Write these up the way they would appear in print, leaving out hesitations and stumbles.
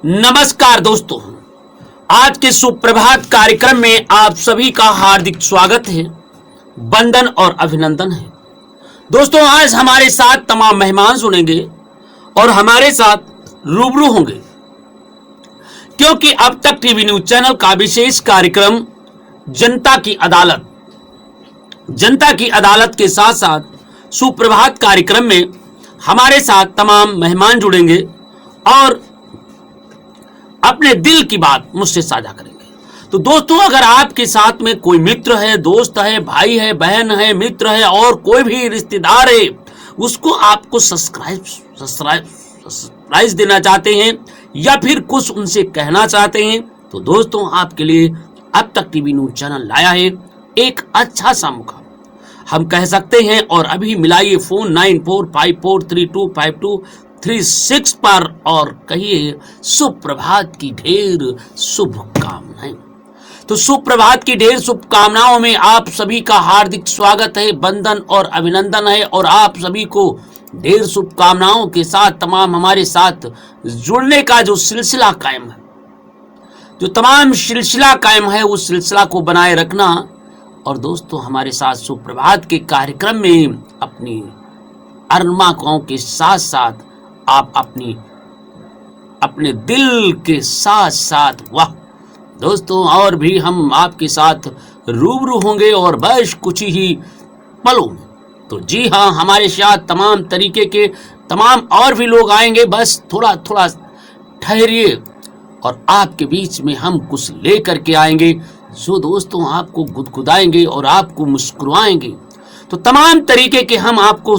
नमस्कार दोस्तों, आज के सुप्रभात कार्यक्रम में आप सभी का हार्दिक स्वागत है, वंदन और अभिनंदन है। दोस्तों, आज हमारे साथ तमाम मेहमान सुनेंगे और हमारे साथ रूबरू होंगे, क्योंकि अब तक टीवी न्यूज चैनल का विशेष कार्यक्रम जनता की अदालत के साथ साथ सुप्रभात कार्यक्रम में हमारे साथ तमाम मेहमान जुड़ेंगे और अपने दिल की बात मुझसे साझा करेंगे। तो दोस्तों, अगर आपके साथ में कोई मित्र है, दोस्त है, भाई है, बहन है, मित्र है और कोई भी रिश्तेदार है, उसको आपको सरप्राइज देना चाहते हैं या फिर कुछ उनसे कहना चाहते हैं, तो दोस्तों आपके लिए अब तक टीवी न्यूज चैनल लाया है एक अच्छा सा मौका, हम कह सकते हैं। और अभी मिलाइए फोन 9454325236 पर और कहिए सुप्रभात की ढेर शुभकामनाएं। तो सुप्रभात की ढेर शुभकामनाओं में आप सभी का हार्दिक स्वागत है, वंदन और अभिनंदन है। और आप सभी को ढेर शुभकामनाओं के साथ तमाम हमारे साथ जुड़ने का जो सिलसिला कायम है, जो तमाम सिलसिला कायम है, उस सिलसिला को बनाए रखना। और दोस्तों, हमारे साथ सुप्रभात के कार्यक्रम में अपनी अरमाकों के साथ साथ आप अपने दिल के साथ साथ वाह दोस्तों, और भी हम आपके साथ रूबरू होंगे और बस कुछ ही पलों में। तो जी हाँ, हमारे साथ तमाम तरीके के तमाम और भी लोग आएंगे, बस थोड़ा थोड़ा ठहरिए और आपके बीच में हम कुछ लेकर के आएंगे जो दोस्तों आपको गुदगुदाएंगे और आपको मुस्कुराएंगे। तो तमाम तरीके के हम आपको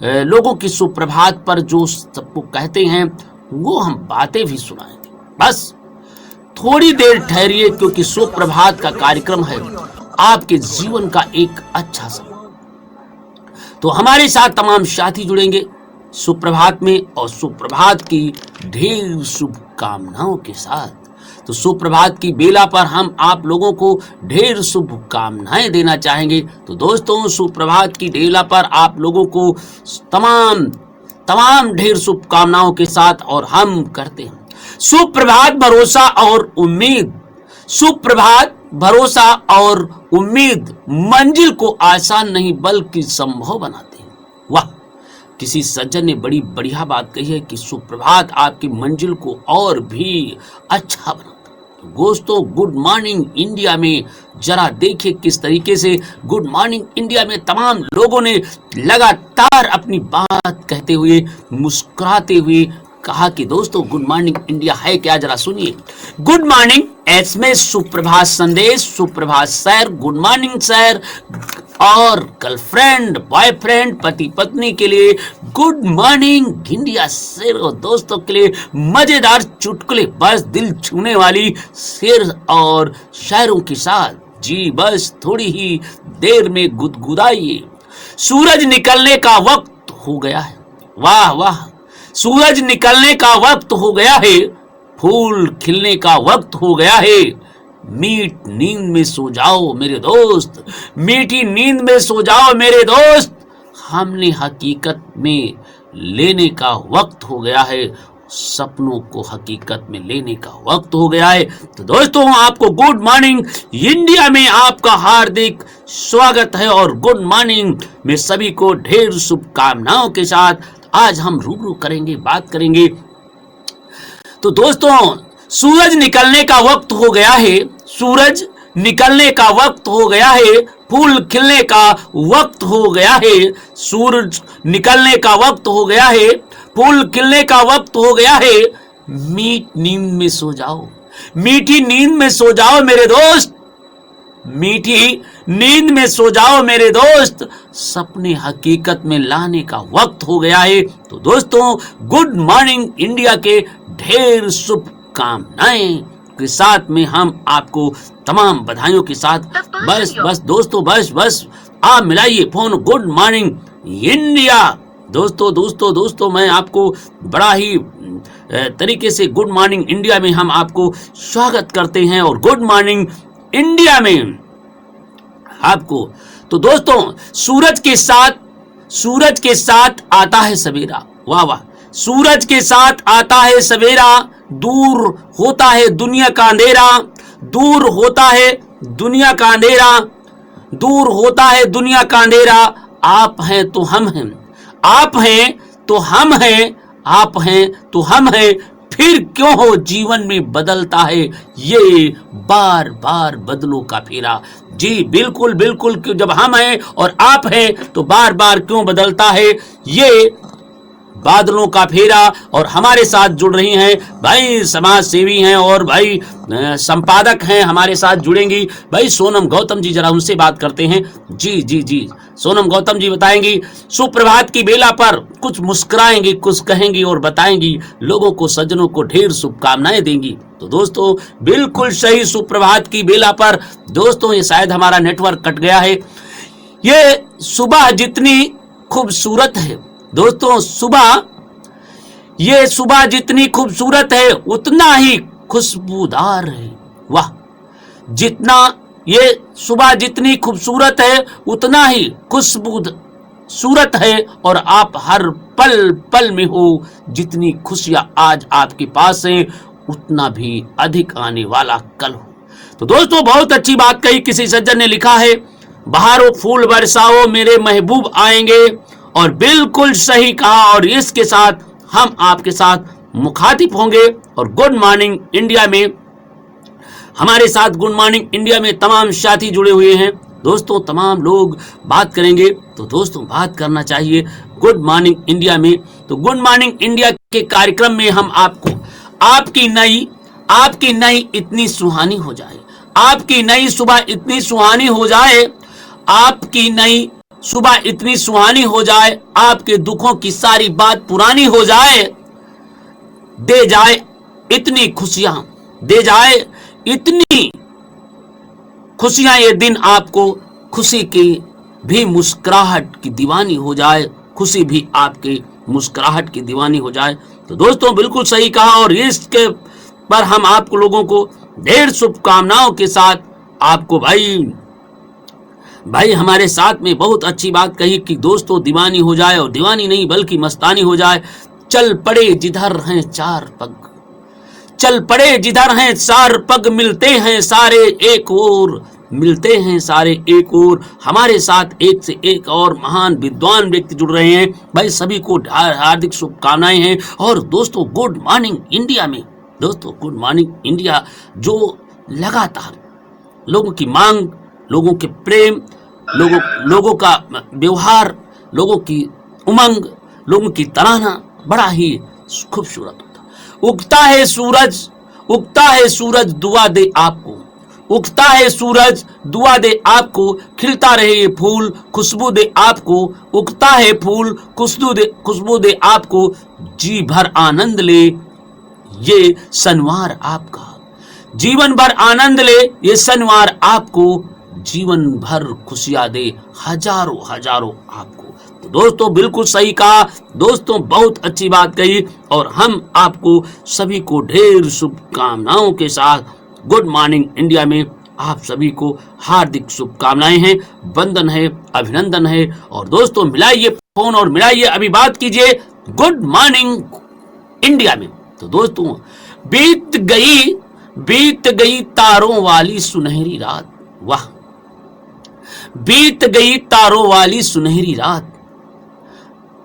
लोगों की सुप्रभात पर जो सबको कहते हैं वो हम बातें भी सुनाएंगे। बस थोड़ी देर ठहरिए, क्योंकि सुप्रभात का कार्यक्रम है आपके जीवन का एक अच्छा समय। तो हमारे साथ तमाम साथी जुड़ेंगे सुप्रभात में और सुप्रभात की ढेर शुभकामनाओं के साथ। तो सुप्रभात की बेला पर हम आप लोगों को ढेर शुभकामनाएं देना चाहेंगे। तो दोस्तों, सुप्रभात की बेला पर आप लोगों को तमाम ढेर शुभकामनाओं के साथ और हम करते हैं सुप्रभात, भरोसा और उम्मीद। सुप्रभात, भरोसा और उम्मीद मंजिल को आसान नहीं बल्कि संभव बनाते हैं। वाह, किसी सज्जन ने बड़ी बढ़िया बात कही है कि सुप्रभात आपकी मंजिल को और भी अच्छा बनाता है। दोस्तों, गुड मॉर्निंग इंडिया में जरा देखिए किस तरीके से गुड मॉर्निंग इंडिया में तमाम लोगों ने लगातार अपनी बात कहते हुए, मुस्कुराते हुए कहा कि दोस्तों गुड मॉर्निंग इंडिया है क्या, जरा सुनिए। गुड मॉर्निंग एसएमएस, सुप्रभात संदेश, सुप्रभात सर, गुड मॉर्निंग सर। और गर्लफ्रेंड, बॉयफ्रेंड, पति पत्नी के लिए गुड मॉर्निंग इंडिया शेर और दोस्तों के लिए मजेदार चुटकुले, बस दिल छूने वाली शेर और शायरों के साथ। जी बस थोड़ी ही देर में गुदगुदाइए। सूरज निकलने का वक्त हो गया है। वाह वाह, सूरज निकलने का वक्त हो गया है, फूल खिलने का वक्त हो गया है। मीठ नींद में सो जाओ मेरे दोस्त, मीठी नींद में सो जाओ मेरे दोस्त। हमने हकीकत में लेने का वक्त हो गया है, सपनों को हकीकत में लेने का वक्त हो गया है। तो दोस्तों, आपको गुड मॉर्निंग इंडिया में आपका हार्दिक स्वागत है और गुड मॉर्निंग में सभी को ढेर शुभकामनाओं के साथ आज हम रूबरू करेंगे, बात करेंगे। तो दोस्तों, सूरज निकलने का वक्त हो गया है, सूरज निकलने का वक्त हो गया है, फूल खिलने का वक्त हो गया है। सूरज निकलने का वक्त हो गया है, फूल खिलने का वक्त हो गया है। मीठ नींद में सो जाओ, मीठी नींद में सो जाओ मेरे दोस्त, मीठी नींद में सो जाओ मेरे दोस्त। सपने हकीकत में लाने का वक्त हो गया है। तो दोस्तों, गुड मॉर्निंग इंडिया के ढेर शुभकामनाएं के साथ में हम आपको तमाम बधाइयों के साथ बस दोस्तों बस आप मिलाइए फोन। Good morning India. दोस्तों मैं आपको बड़ा ही तरीके से गुड मॉर्निंग इंडिया में हम आपको स्वागत करते हैं और गुड मॉर्निंग इंडिया में आपको। तो दोस्तों, सूरज के साथ आता है सवेरा। वाह वाह, सूरज के साथ आता है सवेरा, दूर होता है दुनिया का अंधेरा, दूर होता है दुनिया का अंधेरा, दूर होता है दुनिया का अंधेरा। आप हैं तो हम हैं, आप हैं तो हम हैं, आप हैं तो हम हैं, फिर क्यों हो जीवन में बदलता है ये बार बार बदलों का फेरा। जी बिल्कुल बिल्कुल, क्यों जब हम हैं और आप हैं तो बार बार क्यों बदलता है ये बादलों का फेरा। और हमारे साथ जुड़ रही हैं भाई समाज सेवी हैं और भाई संपादक हैं, हमारे साथ जुड़ेंगी भाई सोनम गौतम जी, जरा उनसे बात करते हैं। जी जी जी, सोनम गौतम जी बताएंगी, सुप्रभात की बेला पर कुछ मुस्कुराएंगी, कुछ कहेंगी और बताएंगी, लोगों को सज्जनों को ढेर शुभकामनाएं देंगी। तो दोस्तों बिल्कुल सही, सुप्रभात की बेला पर दोस्तों ये शायद हमारा नेटवर्क कट गया है। ये सुबह जितनी खूबसूरत है दोस्तों, ये सुबह जितनी खूबसूरत है उतना ही खुशबूदार है। वाह, जितना ये सुबह जितनी खूबसूरत है उतना ही खूबसूरत है, और आप हर पल पल में हो। जितनी खुशियां आज आपके पास हैं उतना भी अधिक आने वाला कल हो। तो दोस्तों बहुत अच्छी बात कही, किसी सज्जन ने लिखा है, बहारो फूल बरसाओ मेरे महबूब आएंगे, और बिल्कुल सही कहा। और इसके साथ हम आपके साथ मुखातिब होंगे और गुड मॉर्निंग इंडिया में हमारे साथ गुड मॉर्निंग इंडिया में तमाम साथी जुड़े हुए हैं दोस्तों, तमाम लोग बात करेंगे। तो दोस्तों बात करना चाहिए गुड मॉर्निंग इंडिया में। तो गुड मॉर्निंग इंडिया के कार्यक्रम में हम आपको आपकी नई इतनी सुहानी हो जाए, आपकी नई सुबह इतनी सुहानी हो जाए, आपकी नई सुबह इतनी सुहानी हो जाए, आपके दुखों की सारी बात पुरानी हो जाए, दे जाए इतनी खुशियां, दे जाए इतनी खुशियां ये दिन आपको, खुशी की भी मुस्कुराहट की दीवानी हो जाए, खुशी भी आपके मुस्कुराहट की दीवानी हो जाए। तो दोस्तों बिल्कुल सही कहा, और इसके पर हम आपको लोगों को ढेर शुभकामनाओं के साथ आपको भाई हमारे साथ में बहुत अच्छी बात कही कि दोस्तों दीवानी हो जाए, और दीवानी नहीं बल्कि मस्तानी हो जाए। चल पड़े जिधर हैं चार पग, चल पड़े जिधर हैं चार पग, मिलते हैं सारे एक ओर, मिलते हैं सारे एक ओर। हमारे साथ एक से एक और महान विद्वान व्यक्ति जुड़ रहे हैं भाई, सभी को हार्दिक शुभकामनाएं हैं। और दोस्तों गुड मॉर्निंग इंडिया में, दोस्तों गुड मॉर्निंग इंडिया जो लगातार लोगों की मांग, लोगों के प्रेम, लोगों का व्यवहार, लोगों की उमंग, लोगों की तराना बड़ा ही खूबसूरत होता। उगता है सूरज, उगता है सूरज दुआ दे आपको, उगता है सूरज दुआ दे आपको, खिलता रहे ये फूल खुशबू दे आपको, उगता है फूल खुशबू दे आपको, जी भर आनंद ले ये शनिवार आपका, जीवन भर आनंद ले ये शनिवार आपको, जीवन भर खुशियां दे हजारों हजारों आपको। तो दोस्तों बिल्कुल सही कहा दोस्तों, बहुत अच्छी बात कही, और हम आपको सभी को ढेर शुभकामनाओं के साथ गुड मॉर्निंग इंडिया में आप सभी को हार्दिक शुभकामनाएं हैं, वंदन है, अभिनंदन है। और दोस्तों मिलाइए फोन और मिलाइए, अभी बात कीजिए गुड मॉर्निंग इंडिया में। तो दोस्तों बीत गई तारों वाली सुनहरी रात, वाह, बीत गई तारों वाली सुनहरी रात,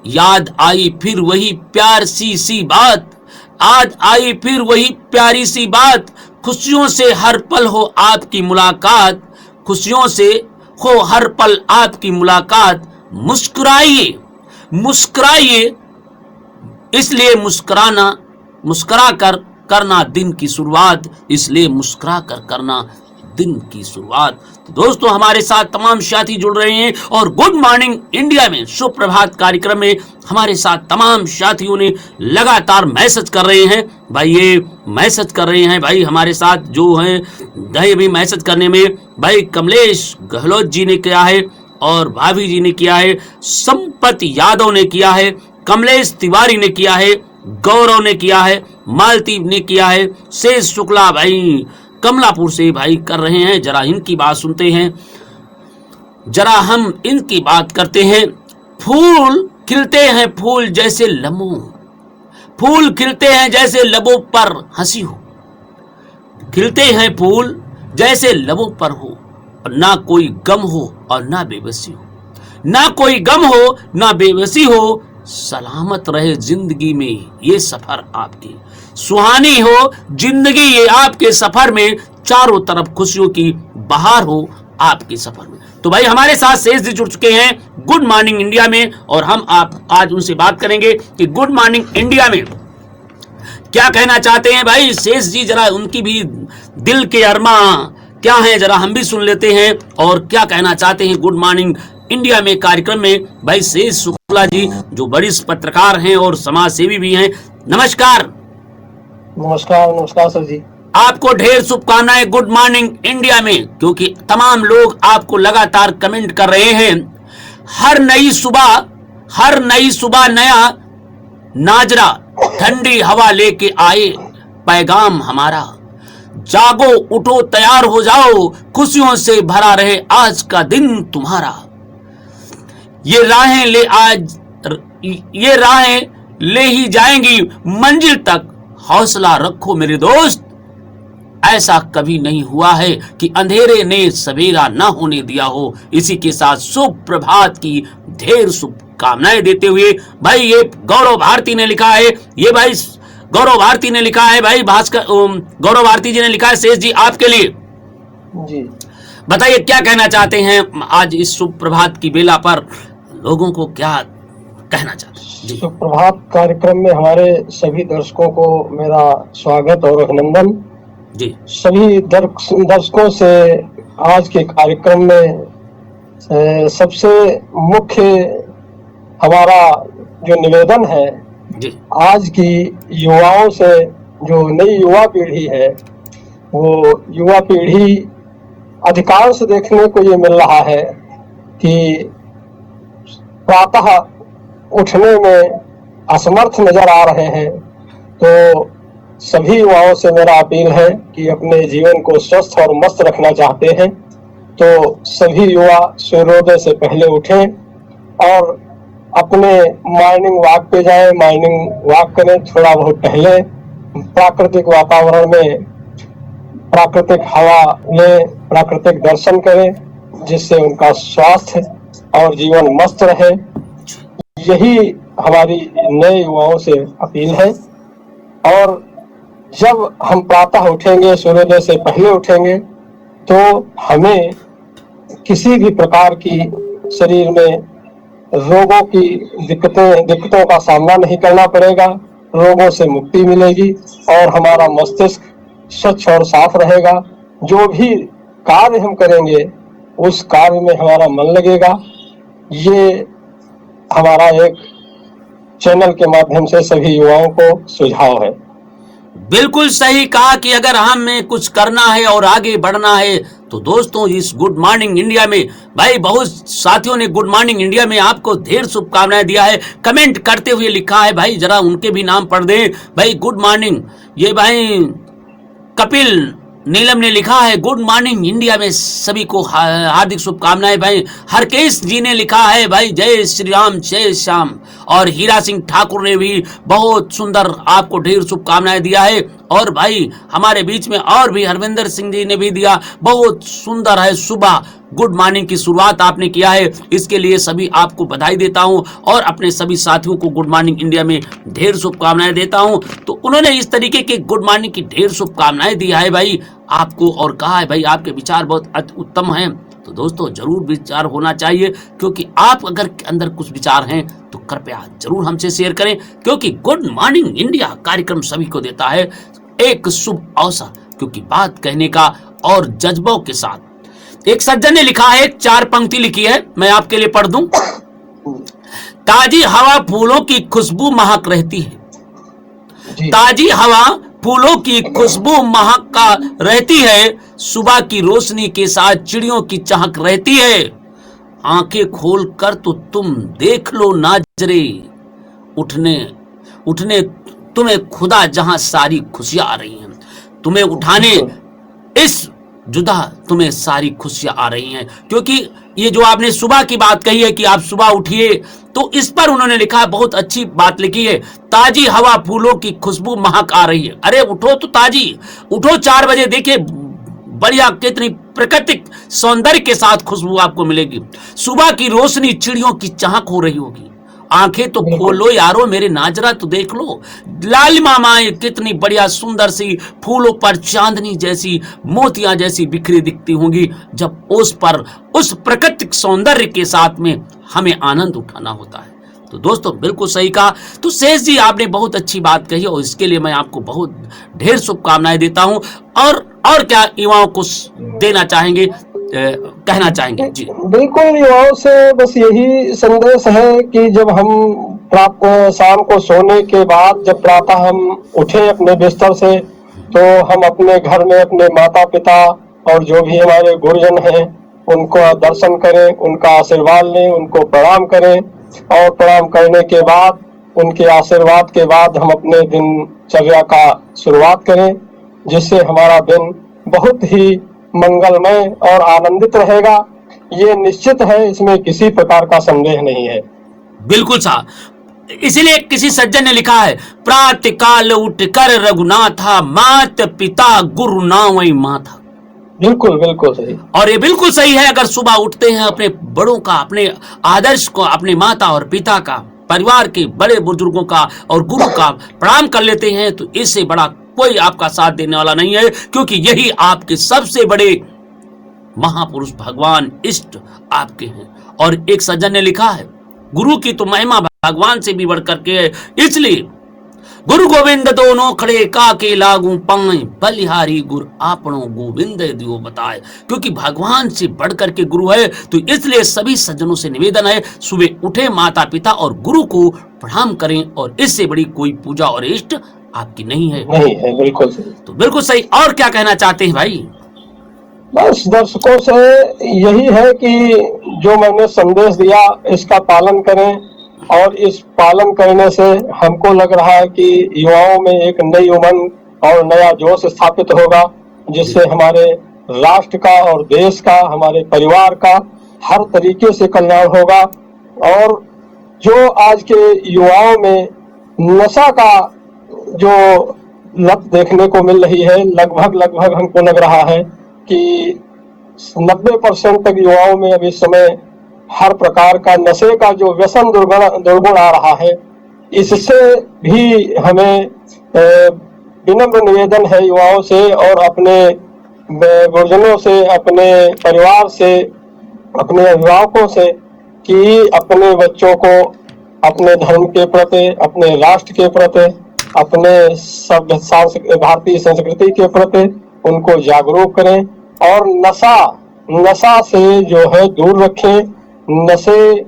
याद आई फिर वही प्यार सी बात, आज आई फिर वही प्यारी सी बात, खुशियों से हर पल हो आपकी मुलाकात, खुशियों से हो हर पल आपकी मुलाकात, मुस्कुराइए मुस्कुराइए, इसलिए मुस्कुरा कर करना दिन की शुरुआत, इसलिए मुस्कुरा कर करना दिन की शुरुआत। तो दोस्तों हमारे साथ तमाम साथी जुड़ रहे हैं, और गुड मॉर्निंग इंडिया में सुप्रभात कार्यक्रम में हमारे साथ तमाम साथियों ने लगातार मैसेज कर रहे हैं भाई, ये मैसेज कर रहे हैं भाई हमारे साथ जो हैं भाई, अभी मैसेज करने में भाई कमलेश गहलोत जी ने किया है, और भाभी जी ने किया है, संपत यादव ने किया है, कमलेश तिवारी ने किया है, गौरव ने किया है, मालती ने किया है, शेष शुक्ला भाई कमलापुर से भाई कर रहे हैं। जरा इनकी बात सुनते हैं, जरा हम इनकी बात करते हैं। फूल खिलते हैं फूल जैसे लम्हों, फूल खिलते हैं जैसे लबों पर हंसी हो, खिलते हैं फूल जैसे लबों पर हो, और ना कोई गम हो और ना बेबसी हो, ना कोई गम हो ना बेबसी हो। सलामत रहे जिंदगी में ये सफर आपकी, सुहानी हो जिंदगी ये आपके सफर में, चारों तरफ खुशियों की बहार हो आपके सफर में। तो भाई हमारे साथ शेष जी जुड़ चुके हैं गुड मॉर्निंग इंडिया में, और हम आप आज उनसे बात करेंगे कि गुड मॉर्निंग इंडिया में क्या कहना चाहते हैं। भाई शेष जी जरा उनकी भी दिल के अरमा क्या है जरा हम भी सुन लेते हैं, और क्या कहना चाहते हैं गुड मॉर्निंग इंडिया में कार्यक्रम में। भाई शेष शुक्ला जी जो वरिष्ठ पत्रकार हैं और समाज सेवी भी हैं, नमस्कार। नमस्कार। नमस्कार सर जी। आपको ढेर शुभकामनाएं गुड मॉर्निंग इंडिया में, क्योंकि तमाम लोग आपको लगातार कमेंट कर रहे हैं। हर नई सुबह नया नाजरा, ठंडी हवा लेके आए पैगाम हमारा, जागो उठो तैयार हो जाओ, खुशियों से भरा रहे आज का दिन तुम्हारा। ये राहें ले ही जाएंगी मंजिल तक, हौसला रखो मेरे दोस्त। ऐसा कभी नहीं हुआ है कि अंधेरे ने सवेरा ना होने दिया हो। इसी के साथ सुप्रभात की ढेर शुभकामनाएं देते हुए भाई ये गौरव भारती ने लिखा है, ये भाई गौरव भारती ने लिखा है, भाई भास्कर गौरव भारती जी ने लिखा है शेष जी आपके लिए जी। बताइए क्या कहना चाहते हैं आज इस सुप्रभात की बेला पर, लोगों को क्या कहना चाहते हैं। सुप्रभात कार्यक्रम में हमारे सभी दर्शकों को मेरा स्वागत और अभिनंदन जी। सभी दर्शकों से आज के कार्यक्रम में सबसे मुख्य हमारा जो निवेदन है जी। आज की युवाओं से, जो नई युवा पीढ़ी है, वो युवा पीढ़ी अधिकांश देखने को ये मिल रहा है कि प्रातः उठने में असमर्थ नजर आ रहे हैं। तो सभी युवाओं से मेरा अपील है कि अपने जीवन को स्वस्थ और मस्त रखना चाहते हैं तो सभी युवा सूर्योदय से पहले उठें और अपने मॉर्निंग वॉक पे जाएं, मॉर्निंग वॉक करें, थोड़ा बहुत टहलें, प्राकृतिक वातावरण में प्राकृतिक हवा लें, प्राकृतिक दर्शन करें, जिससे उनका स्वास्थ्य और जीवन मस्त रहे। यही हमारी नए युवाओं से अपील है। और जब हम प्रातः उठेंगे, सूर्योदय से पहले उठेंगे, तो हमें किसी भी प्रकार की शरीर में रोगों की दिक्कतों का सामना नहीं करना पड़ेगा, रोगों से मुक्ति मिलेगी और हमारा मस्तिष्क स्वच्छ और साफ रहेगा। जो भी कार्य हम करेंगे उस कार्य में हमारा मन लगेगा। ये हमारा एक चैनल के माध्यम से सभी युवाओं को सुझाव है। बिल्कुल सही कहा कि अगर हमें कुछ करना है और आगे बढ़ना है तो दोस्तों इस गुड मॉर्निंग इंडिया में भाई बहुत साथियों ने गुड मॉर्निंग इंडिया में आपको ढेर शुभकामनाएं दिया है, कमेंट करते हुए लिखा है। भाई जरा उनके भी नाम पढ़ दें। भाई गुड मॉर्निंग, ये भाई कपिल नीलम ने लिखा है गुड मॉर्निंग इंडिया में सभी को हार्दिक शुभकामनाएं। भाई हरकेश जी ने लिखा है भाई जय श्री राम जय श्याम, और हीरा सिंह ठाकुर ने भी बहुत सुंदर आपको ढेर शुभकामनाएं दिया है। और भाई हमारे बीच में और भी हरविंदर सिंह जी ने भी दिया, बहुत सुंदर है, सुबह गुड मॉर्निंग की शुरुआत आपने किया है, इसके लिए सभी आपको बधाई देता हूं और अपने सभी साथियों को गुड मॉर्निंग इंडिया में ढेर शुभकामनाएं देता हूं। तो उन्होंने इस तरीके के गुड मॉर्निंग की ढेर शुभकामनाएं दिया है भाई आपको, और कहा है भाई आपके विचार बहुत अति उत्तम हैं। तो दोस्तों जरूर विचार होना चाहिए, क्योंकि आप अगर अंदर कुछ विचार हैं तो कृपया जरूर हमसे शेयर करें, क्योंकि गुड मॉर्निंग इंडिया कार्यक्रम सभी को देता है एक शुभ अवसर, क्योंकि बात कहने का और जज्बों के साथ। एक सज्जन ने लिखा है, 4 पंक्ति लिखी है, मैं आपके लिए पढ़ दूं। ताजी हवा फूलों की खुशबू महक रहती है, ताजी हवा फूलों की खुशबू महका रहती है, सुबह की रोशनी के साथ चिड़ियों की चहक रहती है। आंखें खोलकर तो तुम देख लो नाजरे, उठने तुम्हें खुदा जहां सारी खुशियां आ रही हैं, तुम्हें उठाने इस जुदा तुम्हें सारी खुशियां आ रही हैं। क्योंकि ये जो आपने सुबह की बात कही है कि आप सुबह उठिए, तो इस पर उन्होंने लिखा है, बहुत अच्छी बात लिखी है, ताजी हवा, फूलों की खुशबू, महक आ रही है। अरे उठो तो ताजी, उठो 4 बजे, देखिए बढ़िया कितनी प्राकृतिक सौंदर्य के साथ खुशबू आपको मिलेगी। सुबह की रोशनी, चिड़ियों की चहक हो रही होगी। आंखें तो खोलो यारो मेरे, नाजरा तो देख लो, लालिमा माए कितनी बढ़िया सुंदर सी, फूलों पर चांदनी जैसी, मोतियां जैसी बिखरी दिखती होंगी, जब उस पर उस प्राकृतिक सौंदर्य के साथ में हमें आनंद उठाना होता है। तो दोस्तों बिल्कुल सही कहा। तो शेष जी आपने बहुत अच्छी बात कही और इसके लिए मैं आपको बहुत ढेर शुभकामनाएं देता हूं। और क्या युवाओं को देना चाहेंगे, कहना चाहेंगे जी? बिल्कुल, युवाओं से बस यही संदेश है कि जब हम शाम को सोने के बाद जब प्रातः हम उठे अपने बिस्तर से, तो हम अपने घर में अपने माता पिता और जो भी हमारे गुरुजन हैं उनको दर्शन करें, उनका आशीर्वाद लें, उनको प्रणाम करें, और प्रणाम करने के बाद उनके आशीर्वाद के बाद हम अपने दिनचर्या का शुरुआत करें, जिससे हमारा दिन बहुत ही मंगलमय और आनंदित रहेगा। ये निश्चित है, इसमें किसी प्रकार का संदेह नहीं है। बिल्कुल साहब। इसीलिए किसी सज्जन ने लिखा है, प्रातः काल उठ कर रघुनाथा, मात पिता गुरु नावई माथा। बिल्कुल बिल्कुल सही। और ये बिल्कुल सही है। अगर सुबह उठते हैं, अपने बड़ों का, अपने आदर्श को, अपने माता और पिता का, परिवार के बड़े बुजुर्गों का और गुरु का प्रणाम कर लेते हैं, तो इससे बड़ा कोई आपका साथ देने वाला नहीं है, क्योंकि यही आपके सबसे बड़े महापुरुष, भगवान, इष्ट आपके हैं। और एक सज्जन ने लिखा है, गुरु की तो महिमा भगवान से भी बढ़ करके है, इसलिए गुरु गोविंद दोनों खड़े काके लागू पाए, बलिहारी गुरु आपनो गोविंद दियो बताए। क्योंकि भगवान से बढ़ करके गुरु है, तो इसलिए सभी सज्जनों से निवेदन है, सुबह उठे, माता पिता और गुरु को प्रणाम करें, और इससे बड़ी कोई पूजा और इष्ट आपकी नहीं है। नहीं है, बिल्कुल सही। तो बिल्कुल सही। और क्या कहना चाहते हैं भाई? बस दर्शकों से यही है कि जो मैंने संदेश दिया इसका पालन करें, और इस पालन करने से हमको लग रहा है कि युवाओं में एक नई उमंग और नया जोश स्थापित होगा, जिससे हमारे राष्ट्र का और देश का, हमारे परिवार का हर तरीके से कल्याण होगा। और जो आज के युवाओं में नशा का जो लत देखने को मिल रही है, लगभग हमको लग रहा है कि 90% तक युवाओं में अब इस समय हर प्रकार का नशे का जो व्यसन दुर्गुण आ रहा है, इससे भी हमें विनम्र निवेदन है युवाओं से और अपने गुरुजनों से, अपने परिवार से, अपने अभिभावकों से, कि अपने बच्चों को अपने धर्म के प्रति, अपने राष्ट्र के प्रति, अपने भारतीय संस्कृति के प्रति उनको जागरूक करें, और नशा से जो है दूर रखें। नशे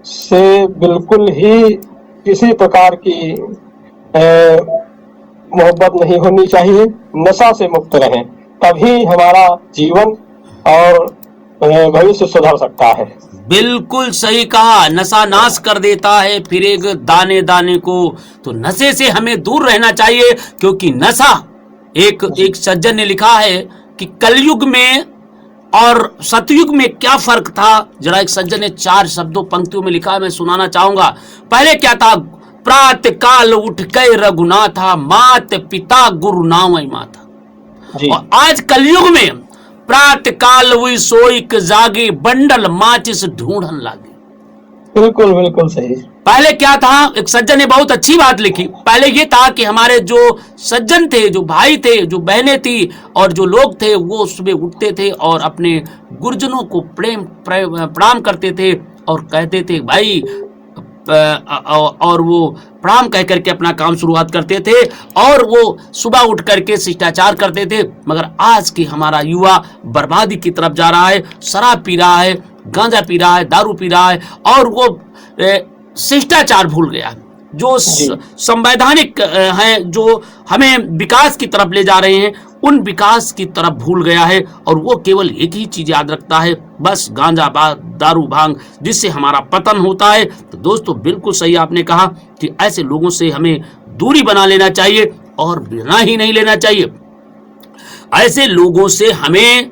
से बिल्कुल ही किसी प्रकार की मोहब्बत नहीं होनी चाहिए, नशा से मुक्त रहें, तभी हमारा जीवन और भविष्य सुधर सकता है। बिल्कुल सही कहा। नशा नाश कर देता है फिर एक दाने दाने को, तो नशे से हमें दूर रहना चाहिए। क्योंकि नशा, एक सज्जन ने लिखा है कि कलयुग में और सतयुग में क्या फर्क था। जरा एक सज्जन ने 4 शब्दों पंक्तियों में लिखा है, मैं सुनाना चाहूंगा। पहले क्या था, प्रातः काल उठ के रघुनाथा, मात पिता गुरु नावई माथा। और आज कलयुग में प्रातः काल हुई सोई जागे, बंडल माचिस ढूंढन लागे। बिल्कुल बिल्कुल सही। पहले क्या था, एक सज्जन ने बहुत अच्छी बात लिखी। पहले ये था कि हमारे जो सज्जन थे, जो भाई थे, जो बहनें थी और जो लोग थे, वो सुबह उठते थे और अपने गुरुजनों को प्रणाम करते थे और कहते थे भाई, और वो प्रणाम कह करके अपना काम शुरुआत करते थे, और वो सुबह उठ करके शिष्टाचार करते थे। मगर आज की हमारा युवा बर्बादी की तरफ जा रहा है, शराब पी रहा है, गांजा पी रहा है, दारू पी रहा है, और वो शिष्टाचार भूल गया। जो संवैधानिक हैं, जो हमें विकास की तरफ ले जा रहे हैं, उन विकास की तरफ भूल गया है। और वो केवल एक ही चीज याद रखता है, बस गांजा, दारू, भांग, जिससे हमारा पतन होता है। तो दोस्तों बिल्कुल सही आपने कहा कि ऐसे लोगों से हमें दूरी बना लेना चाहिए, और बिना ही नहीं लेना चाहिए। ऐसे लोगों से हमें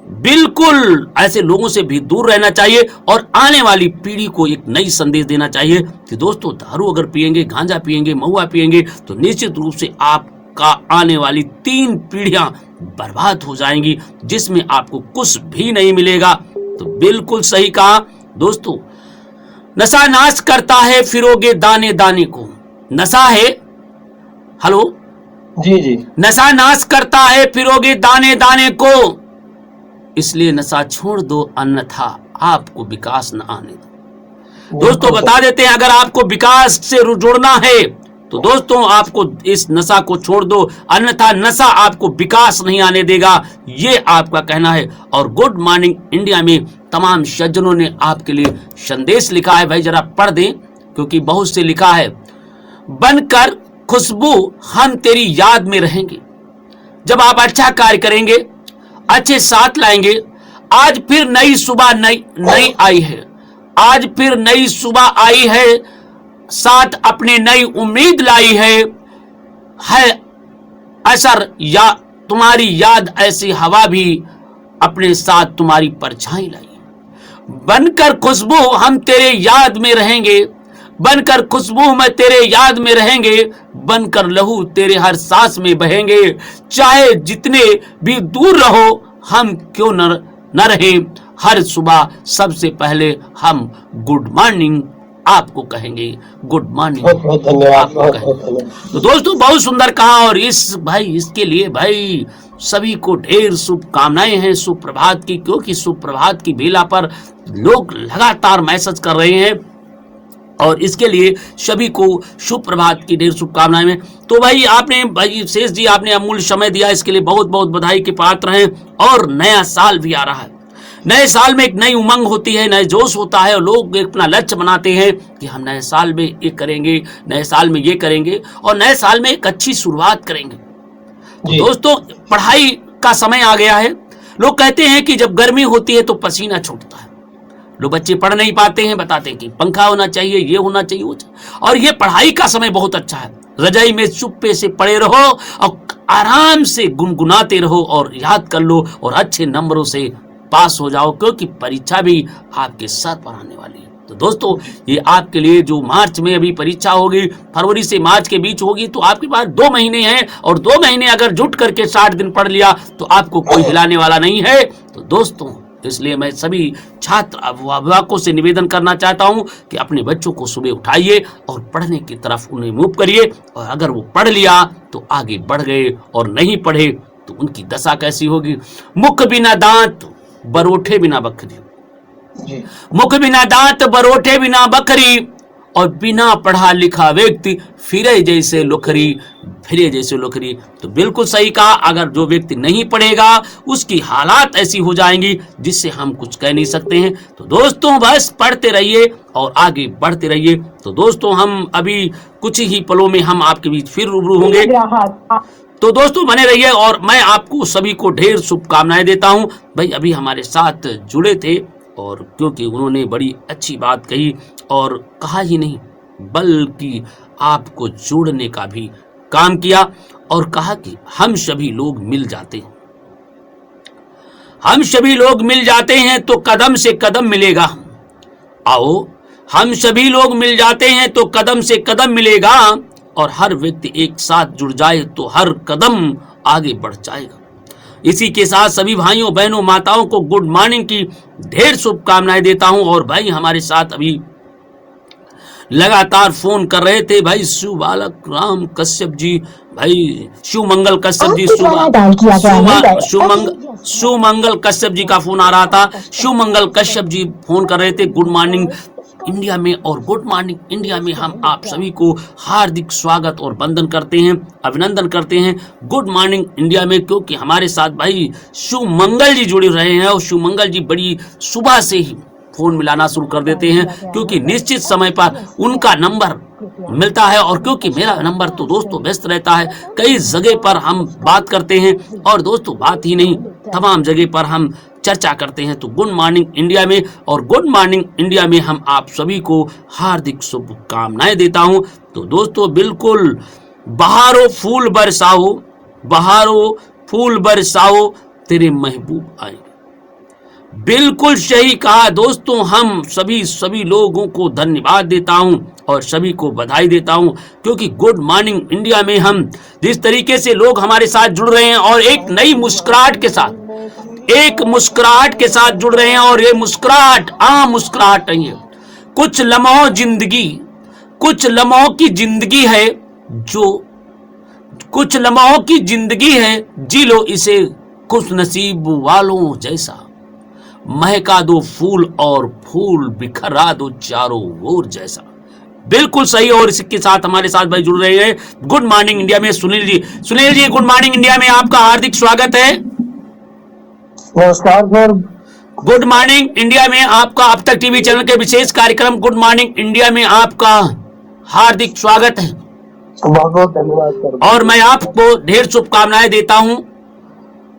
बिल्कुल ऐसे लोगों से भी दूर रहना चाहिए और आने वाली पीढ़ी को एक नई संदेश देना चाहिए कि दोस्तों दारू अगर पिएंगे, गांजा पिएंगे, महुआ पिएंगे तो निश्चित रूप से आपका आने वाली 3 पीढ़ियां बर्बाद हो जाएंगी, जिसमें आपको कुछ भी नहीं मिलेगा। तो बिल्कुल सही कहा दोस्तों, नशा नाश करता है फिरोगे दाने दाने को। नशा है, हेलो जी जी, नशा नाश करता है फिरोगे दाने दाने को, इसलिए नशा छोड़ दो अन्यथा आपको विकास न आने दो। दोस्तों बता देते हैं, अगर आपको विकास से जुड़ना है तो दोस्तों आपको इस नशा को छोड़ दो, अन्यथा नशा आपको विकास नहीं आने देगा, ये आपका कहना है। और गुड मॉर्निंग इंडिया में तमाम सज्जनों ने आपके लिए संदेश लिखा है, भाई जरा पढ़ दें क्योंकि बहुत से लिखा है। बनकर खुशबू हम तेरी याद में रहेंगे, जब आप अच्छा कार्य करेंगे, अच्छे साथ लाएंगे। आज फिर नई सुबह नई आई है, आज फिर नई सुबह आई है, साथ अपने नई उम्मीद लाई है असर या तुम्हारी याद ऐसी हवा भी अपने साथ तुम्हारी परछाई लाई। बनकर खुशबू हम तेरे याद में रहेंगे, बनकर खुशबू में तेरे याद में रहेंगे, बनकर लहू तेरे हर सांस में बहेंगे। चाहे जितने भी दूर रहो हम क्यों न रहे, हर सुबह सबसे पहले हम गुड मॉर्निंग आपको कहेंगे, गुड मॉर्निंग। बहुत बहुत धन्यवाद, बहुत बहुत धन्यवाद। तो दोस्तों बहुत सुंदर कहा, और इसके लिए भाई सभी को ढेर शुभकामनाएं हैं सुप्रभात की, क्योंकि सुप्रभात की बेला पर लोग लगातार मैसेज कर रहे हैं और इसके लिए सभी को सुप्रभात की ढेर शुभकामनाएं हैं। तो भाई शेष जी आपने अमूल्य समय दिया, इसके लिए बहुत बहुत बधाई के पात्र हैं। और नया साल भी आ रहा है, नए साल में एक नई उमंग होती है, नए जोश होता है और लोग अपना लक्ष्य बनाते हैं कि हम नए साल में ये करेंगे, नए साल में ये करेंगे और नए साल में एक अच्छी शुरुआत करेंगे। तो दोस्तों पढ़ाई का समय आ गया है। लोग कहते हैं कि जब गर्मी होती है तो पसीना छूटता है, लोग बच्चे पढ़ नहीं पाते हैं, बताते हैं कि पंखा होना चाहिए, ये होना चाहिए, वो चाहिए। और ये पढ़ाई का समय बहुत अच्छा है, रजाई में चुप्पे से पड़े रहो और आराम से गुनगुनाते रहो और याद कर लो और अच्छे नंबरों से पास हो जाओ, क्योंकि परीक्षा भी आपके साथ पर आने वाली है। तो दोस्तों ये आपके लिए जो मार्च में अभी परीक्षा होगी, फरवरी से मार्च के बीच होगी, तो आपके पास 2 महीने हैं और 2 महीने अगर जुट करके 60 दिन पढ़ लिया तो आपको कोई हिलाने वाला नहीं है। तो दोस्तों इसलिए मैं सभी छात्र अभिभावकों से निवेदन करना चाहता हूं कि अपने बच्चों को सुबह उठाइए और पढ़ने की तरफ उन्हें मूव करिए, और अगर वो पढ़ लिया तो आगे बढ़ गए और नहीं पढ़े तो उनकी दशा कैसी होगी। मुख बिना दांत बरोठे बिना बकरी, मुख बिना दांत बरोठे बिना बकरी, और बिना पढ़ा लिखा व्यक्ति फिरे जैसे लोखरी। तो बिल्कुल सही कहा, अगर जो व्यक्ति नहीं पढ़ेगा उसकी हालात ऐसी हो जाएंगी जिससे हम कुछ कह नहीं सकते हैं। तो दोस्तों बस पढ़ते रहिए और आगे बढ़ते रहिए। तो दोस्तों हम अभी कुछ ही पलों में हम आपके बीच फिर रूबरू होंगे, तो दोस्तों बने रहिए और मैं आपको सभी को ढेर शुभकामनाएं देता हूं। भाई अभी हमारे साथ जुड़े थे और क्योंकि उन्होंने बड़ी अच्छी बात कही, और कहा ही नहीं बल्कि आपको जोड़ने का भी काम किया, और कहा कि हम सभी लोग मिल जाते हैं, हम सभी लोग मिल जाते हैं तो कदम से कदम मिलेगा। आओ हम सभी लोग मिल जाते हैं तो कदम से कदम मिलेगा, और हर व्यक्ति एक साथ जुड़ जाए तो हर कदम आगे बढ़ जाएगा। इसी के साथ सभी भाइयों बहनों माताओं को गुड मॉर्निंग की ढेर शुभकामनाएं देता हूं। और भाई हमारे साथ अभी लगातार फोन कर रहे थे भाई शिव बालक राम कश्यप जी, भाई शिवमंगल कश्यप जी, शिवमंगल कश्यप जी का फोन आ रहा था। शिवमंगल कश्यप जी फोन कर रहे थे गुड मॉर्निंग इंडिया में, और गुड मॉर्निंग इंडिया में हम आप सभी को हार्दिक स्वागत और वंदन करते हैं, अभिनंदन करते हैं गुड मॉर्निंग इंडिया में, क्योंकि हमारे साथ भाई शिवमंगल जी जुड़े रहे हैं और शिवमंगल जी बड़ी सुबह से ही फोन मिलाना शुरू कर देते हैं, क्योंकि निश्चित समय पर उनका नंबर मिलता है, और क्योंकि मेरा नंबर तो दोस्तों व्यस्त रहता है, कई जगह पर हम बात करते हैं, और दोस्तों बात ही नहीं तमाम जगह पर हम चर्चा करते हैं। तो गुड मॉर्निंग इंडिया में और गुड मॉर्निंग इंडिया में हम आप सभी को हार्दिक शुभकामनाएं देता हूं। तो दोस्तों बिल्कुल बहारो फूल बरसाओ, बहारो फूल बरसाओ, तेरे महबूब आएंगे, बिल्कुल सही कहा दोस्तों। हम सभी लोगों को धन्यवाद देता हूं और सभी को बधाई देता हूं, क्योंकि गुड मॉर्निंग इंडिया में हम जिस तरीके से लोग हमारे साथ जुड़ रहे हैं और एक नई मुस्कुराहट के साथ जुड़ रहे हैं, और ये मुस्कुराहट आम मुस्कुराहट नहीं है। कुछ लम्हों की जिंदगी है, कुछ लम्हों की जिंदगी है, जी लो इसे खुश नसीब वालों जैसा। महका दो फूल और फूल बिखरा दो चारों ओर जैसा। बिल्कुल सही। और इसके साथ हमारे साथ भाई जुड़ रहे हैं गुड मॉर्निंग इंडिया में Sunil ji good morning India में आपका हार्दिक स्वागत है। नमस्कार सर। गुड मॉर्निंग इंडिया में आपका अब तक टीवी चैनल के विशेष कार्यक्रम गुड मॉर्निंग इंडिया में आपका हार्दिक स्वागत है। बहुत बहुत धन्यवाद सर। और मैं आपको ढेर शुभकामनाएं देता हूं।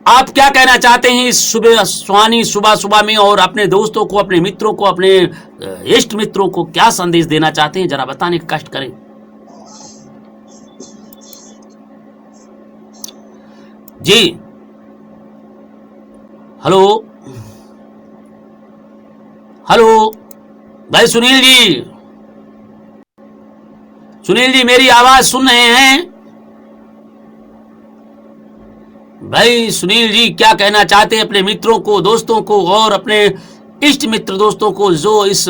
आप क्या कहना चाहते हैं इस सुबह में, और अपने दोस्तों को, अपने मित्रों को, अपने इष्ट मित्रों को क्या संदेश देना चाहते हैं, जरा बताने का कष्ट करें। जी हेलो भाई सुनील जी मेरी आवाज सुन रहे हैं? भाई सुनील जी क्या कहना चाहते हैं अपने मित्रों को, दोस्तों को और अपने इष्ट मित्र दोस्तों को जो इस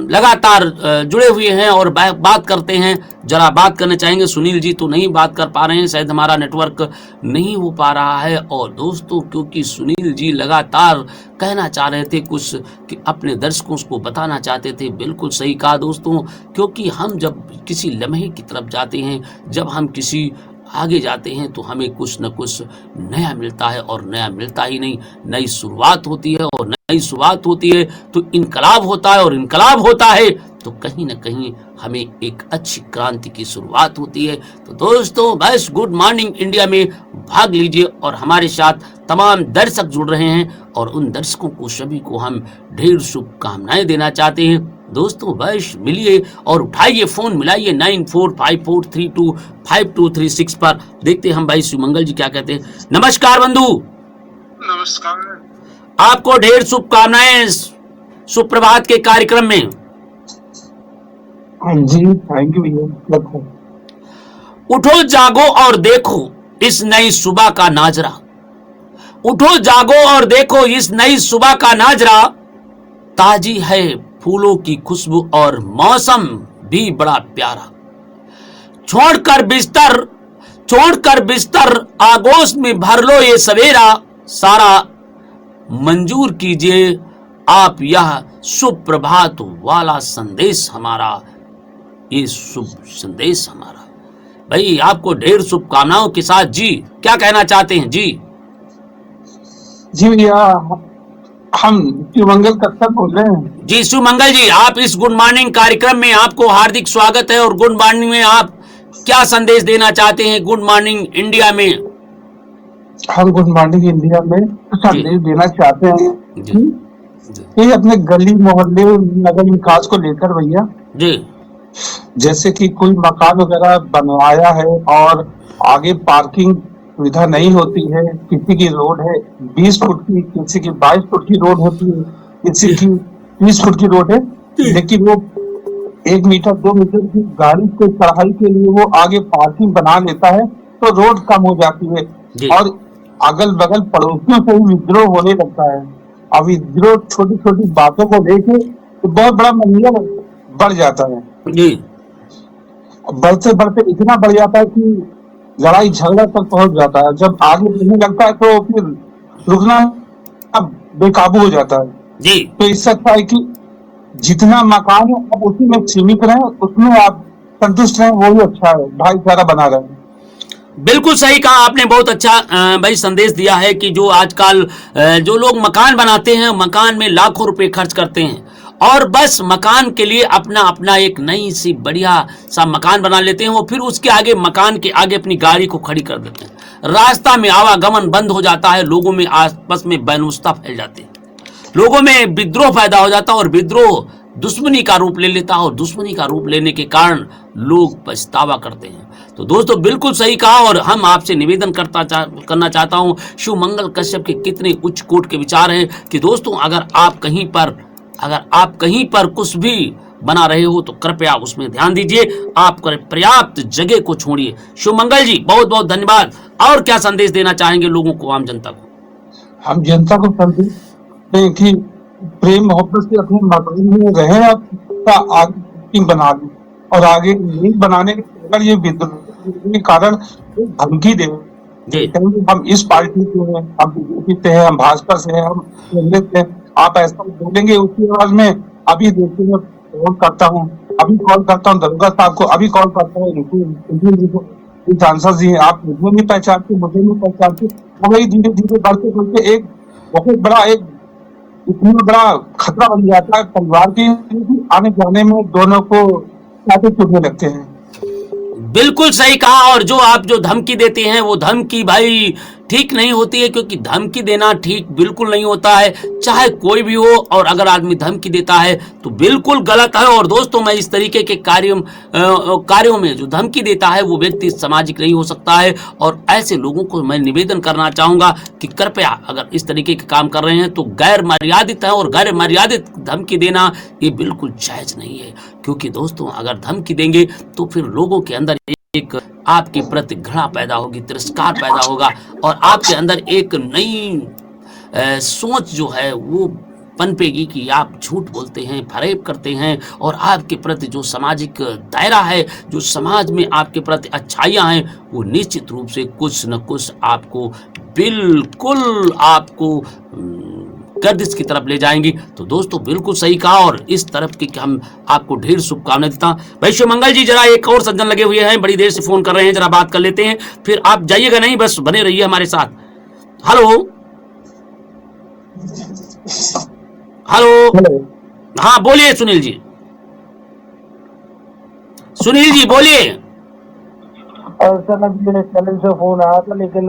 लगातार जुड़े हुए हैं और बात करते हैं, जरा बात करना चाहेंगे। सुनील जी तो नहीं बात कर पा रहे हैं, शायद हमारा नेटवर्क नहीं हो पा रहा है। और दोस्तों क्योंकि सुनील जी लगातार कहना चाह रहे थे कुछ कि अपने दर्शकों को बताना चाहते थे। बिल्कुल सही कहा दोस्तों, क्योंकि हम जब किसी लम्हे की तरफ जाते हैं, जब हम किसी आगे जाते हैं तो हमें कुछ न कुछ नया मिलता है, और नया मिलता ही नहीं, नई शुरुआत होती है, और नई शुरुआत होती है तो इनकलाब होता है, और इनकलाब होता है तो कहीं न कहीं हमें एक अच्छी क्रांति की शुरुआत होती है। तो दोस्तों बस गुड मॉर्निंग इंडिया में भाग लीजिए, और हमारे साथ तमाम दर्शक जुड़ रहे हैं, और उन दर्शकों को सभी को हम ढेर शुभकामनाएं देना चाहते हैं। दोस्तों बस मिलिए और उठाइए फोन, मिलाइए 9454325236 पर। देखते हैं हम भाई सुमंगल जी क्या कहते हैं। नमस्कार बंधु। नमस्कार। आपको ढेर शुभकामनाएं सुप्रभात के कार्यक्रम में। जी थैंक यू भैया। उठो जागो और देखो इस नई सुबह का नाजरा। उठो जागो और देखो इस नई सुबह का नाजरा। ताजी है फूलों की खुशबू और मौसम भी बड़ा प्यारा। छोड़कर बिस्तर आगोश में भर लो ये सवेरा। सारा मंजूर कीजिए आप यह सुप्रभात वाला संदेश हमारा, ये शुभ संदेश हमारा। भाई आपको ढेर शुभकामनाओं के साथ जी क्या कहना चाहते हैं? जी भैया हम शिवमंगल कत्तर बोल रहे हैं। जी शिवमंगल जी, आप इस गुड मॉर्निंग कार्यक्रम में आपको हार्दिक स्वागत है। और गुड मॉर्निंग में आप क्या संदेश देना चाहते हैं गुड मॉर्निंग इंडिया में? हम गुड मॉर्निंग इंडिया में संदेश देना चाहते हैं कि अपने गली मोहल्ले नगर विकास को लेकर भैया जी, जैसे कि कोई मकान वगैरह बनवाया है और आगे पार्किंग सुविधा नहीं होती है, किसी की रोड है 20 फुट की, किसी की 22 फुट की रोड होती है, किसी की 30 फुट की रोड है, लेकिन वो 1 मीटर 2 मीटर की गाड़ी के चढ़ाई के लिए वो आगे पार्किंग बना लेता है, तो रोड कम हो जाती है और अगल बगल पड़ोसियों से ही विद्रोह होने लगता है। अब विद्रोह छोटी छोटी बातों को लेके तो बहुत बड़ा मामला बढ़ जाता है जी। बढ़ते बढ़ते इतना बढ़ जाता है कि लड़ाई झगड़ा तक पहुंच जाता है। जब आगे बढ़ने लगता है तो फिर रुकना अब बेकाबू हो जाता है जी। तो इससे अच्छा है कि जितना मकान है आप उसी में सीमित रहें, उसमें आप संतुष्ट रहें, वही अच्छा है, भाईचारा बना रहे। बिल्कुल सही कहा आपने, बहुत अच्छा भाई संदेश दिया है कि जो आजकल जो लोग मकान बनाते हैं, मकान में लाखों रुपए खर्च करते हैं और बस मकान के लिए अपना एक नई सी बढ़िया सा मकान बना लेते हैं। वो फिर उसके आगे मकान के आगे अपनी गाड़ी को खड़ी कर देते हैं, रास्ता में आवागमन बंद हो जाता है, लोगों में आपस में बैनुस्ता फैल जाते हैं, लोगों में विद्रोह पैदा हो जाता है और विद्रोह दुश्मनी का रूप ले लेता है और दुश्मनी का रूप लेने के कारण लोग पछतावा करते हैं। तो तो दोस्तों बिल्कुल सही कहा, और हम आपसे निवेदन करना चाहता हूं, शिव मंगल कश्यप के कितने उच्च कोट के विचार हैं कि दोस्तों अगर आप कहीं पर कुछ भी बना रहे हो तो कृपया उसमें ध्यान दीजिए, आप पर्याप्त जगह को छोड़िए। शिव मंगल जी बहुत बहुत धन्यवाद। और क्या संदेश देना चाहेंगे लोगों को, आम जनता को? हम जनता को संदेश दें कि प्रेम मोहब्बत से अपने मकान में रहे, आप आगे बना दें, और आगे नहीं बनाने के अगर ये विद्रोह के कारण धमकी दे, हम इस पार्टी से हैं, हम बीजेपी से हैं, हम भाजपा से हैं, हम कांग्रेस से, आप ऐसा बोलेंगे उसकी आवाज में अभी देखते हैं कॉल करता हूँ दरोगा साहब को, अभी कॉल करता हूँ सांसद जी, आप मुझे नहीं पहचानते, वही धीरे धीरे बढ़ते एक बहुत बड़ा इतना बड़ा खतरा बन जाता है परिवार की, आने जाने में दोनों को साथ चुभने लगते हैं। बिल्कुल सही कहा, और जो धमकी देते हैं वो धमकी भाई ठीक नहीं होती है, क्योंकि धमकी देना ठीक बिल्कुल नहीं होता है, चाहे कोई भी हो, और अगर आदमी धमकी देता है तो बिल्कुल गलत है। और दोस्तों मैं इस तरीके के कार्यों में जो धमकी देता है वो व्यक्ति सामाजिक नहीं हो सकता है, और ऐसे लोगों को मैं निवेदन करना चाहूंगा कि कृपया अगर इस तरीके के काम कर रहे हैं तो गैर मर्यादित है, और गैर मर्यादित धमकी देना ये बिल्कुल जायज नहीं है, क्योंकि दोस्तों अगर धमकी देंगे तो फिर लोगों के अंदर एक आपके प्रति घृणा पैदा होगी, तिरस्कार पैदा होगा, और आपके अंदर एक नई सोच जो है वो पनपेगी कि आप झूठ बोलते हैं, फरेब करते हैं, और आपके प्रति जो सामाजिक दायरा है, जो समाज में आपके प्रति अच्छाइयां हैं, वो निश्चित रूप से कुछ न कुछ आपको बिल्कुल आपको गर्दिश की तरफ ले जाएंगी। तो दोस्तों बिल्कुल सही कहा, और इस तरफ की हम आपको ढेर शुभकामनाएं देता हूं। भाई शिव मंगल जी, जरा एक और सज्जन लगे हुए हैं, बड़ी देर से फोन कर रहे हैं, जरा बात कर लेते हैं, फिर आप जाइएगा नहीं, बस बने रहिए हमारे साथ। हेलो हेलो, हाँ बोलिए सुनील जी, बोलिए। सर अभी मेरे चैनल से फोन आया था, लेकिन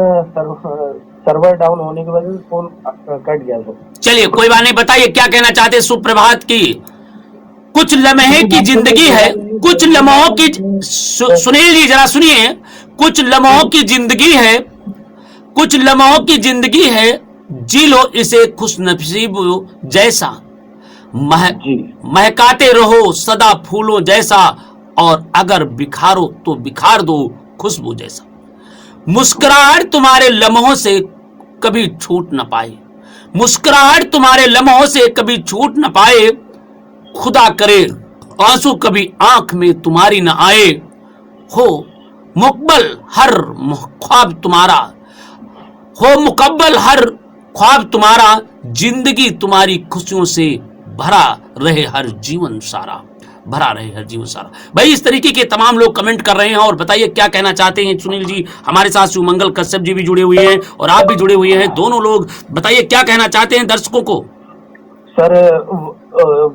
सर्वर डाउन होने की वजह से फोन कट गया सर। चलिए कोई बात नहीं, बताइए क्या कहना चाहते हैं। सुप्रभात की कुछ लम्हे की जिंदगी है, कुछ लम्हों की सुनील जी जरा सुनिए, कुछ लम्हों की जिंदगी है, कुछ लम्हों की जिंदगी है, जी लो इसे खुशनसीब जैसा, महकाते रहो सदा फूलों जैसा, और अगर बिखारो तो बिखार दो खुशबू जैसा। मुस्कुराहट तुम्हारे लम्हों से कभी छूट न पाए, मुस्कुराहट तुम्हारे लम्हों से कभी छूट न पाए, खुदा करे आंसू कभी आंख में तुम्हारी न आए, हो मुकब्बल हर ख्वाब तुम्हारा, हो मुकब्बल हर ख्वाब तुम्हारा, जिंदगी तुम्हारी खुशियों से भरा रहे हर जीवन सारा, भरा रहे हर जीवन सारा। भाई इस तरीके के तमाम लोग कमेंट कर रहे हैं, और बताइए क्या कहना चाहते हैं। सुनील जी हमारे साथ शिव मंगल कश्यप जी भी जुड़े हुए हैं, और आप भी जुड़े हुए हैं, दोनों लोग बताइए क्या कहना चाहते हैं दर्शकों को। सर